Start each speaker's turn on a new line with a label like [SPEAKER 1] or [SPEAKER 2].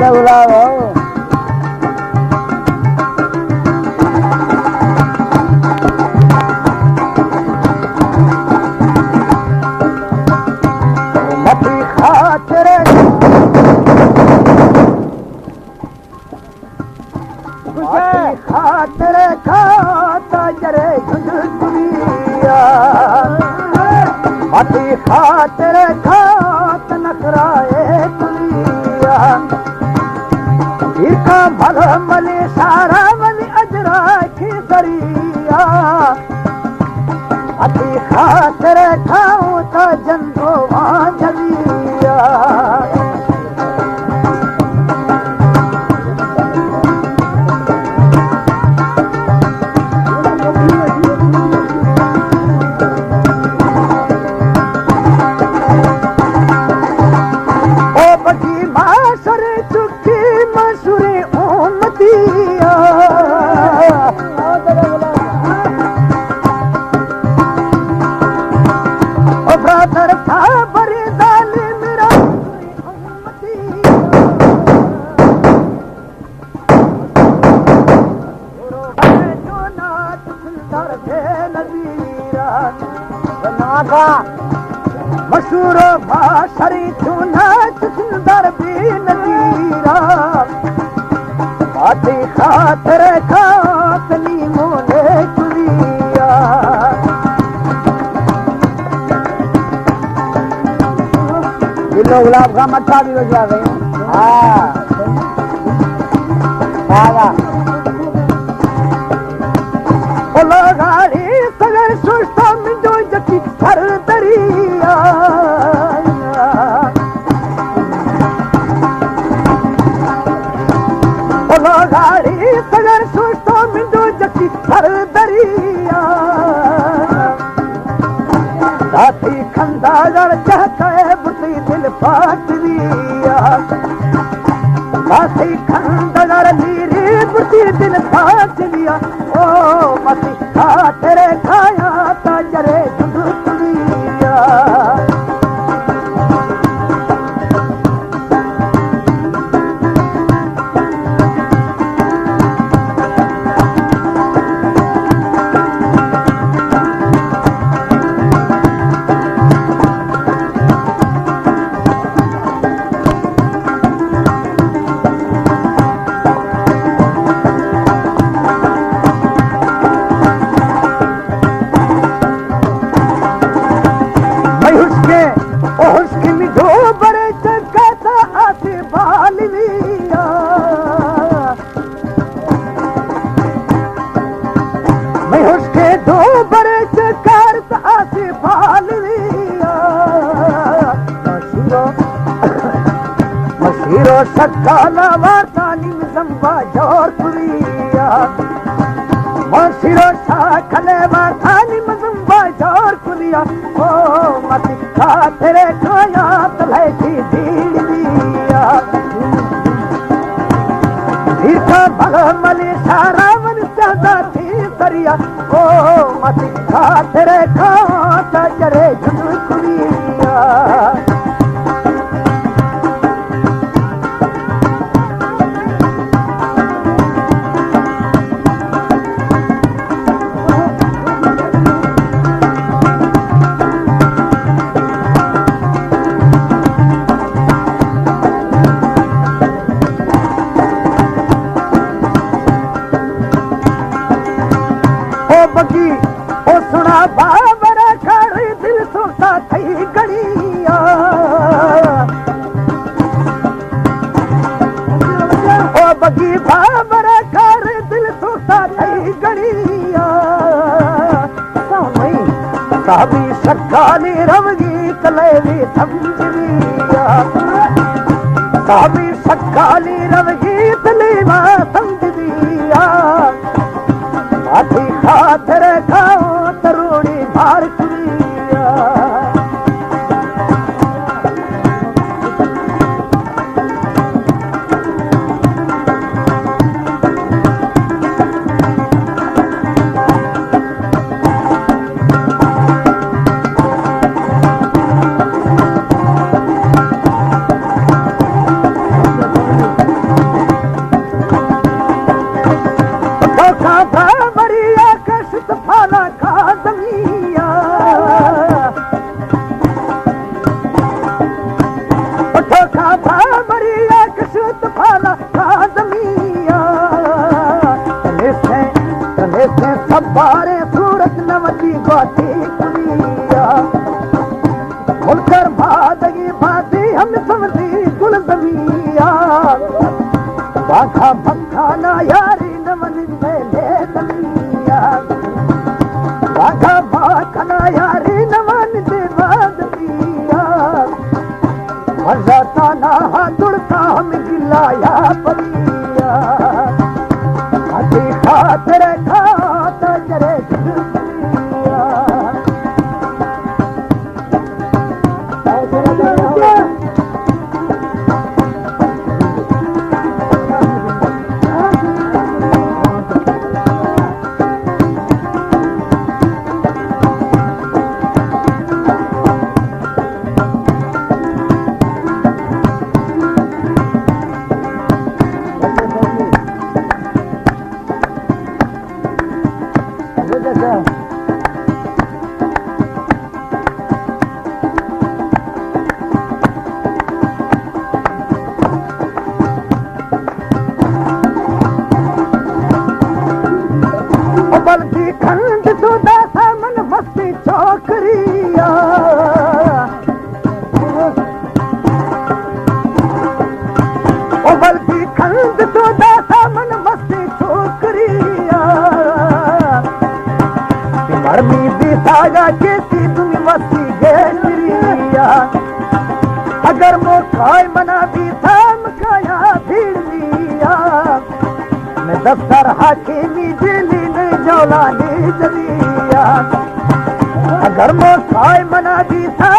[SPEAKER 1] दादा बुलाओ मती खातिर खातिर खाता जरे झुंझुनिया मती खातिर खात नखराए दुनिया इका मल मले सारा मली अजरा की दरिया मती खातिर खाऊं ता जंदो वांझलिया मशहूर भाषरी चूना सुंदर भी नदीरा बाती खातिर खातनी मोने चुरिया ये लोग गुलाब का मट्ठा भी बजा गए हाँ गाड़ी सगर सुस्ता मिंदो जकी हर दरिया गाड़ी सगर सुस्ता मिंदो जकी हर दरिया साथी खंदागर चहकाए बुती दिल फाट दिया साथी खंदागर लीरी बुती दिल फाट दिया ओ मती खातिर खाया ता जरे झुंझुनिया सकाला वातानी मिजंबा जोर कुरिया मसिरो साखले वातानी मिजंबा जोर कुरिया ओ मती खातिर खाया तले की दीदिया इका भल मले सारा मन सदा थी दरिया ओ मती खातिर खाता जरे झुंझुनिया बगी ओ सुना बाबर कर दिल सोता थई गड़िया ओ बगी बाबर कर दिल सोता थई गड़िया सामई साबी सकाली रवगी कलेवी समझिया साबी सकाली रवगी तलेवा समझिया आधी खातिर खाओ तरुणी भार कुरिया खाता मरिया कष्ट फाला खादमिया उठो खाता मरिया कष्ट फाला खादमिया तले से सब बारे सूरत नवती गोती कुलिया मुलकर भादगी भादी हम समझी गुल जमिया बाखा भक्खा ना यारी नमन मेले दमिया बाखा भक्खा ना यारी नमन देवा दमिया मजा ताना हाथुड़का हम गिलाया परिया खाती खातर खाता जरे दुनिया बल्कि खंड सुदा सामन मस्ती छोकरिया ओ बल्कि खंड सुदा सामन मस्ती छोकरिया मरमी भी सागा कैसी तुम मस्ती गेरिया अगर मोखाय मना भी थाम खाया भीड़ लिया मैं दफ्तर हाकिमी दिली जौलानी जलिया अगर मोखाय मना दी था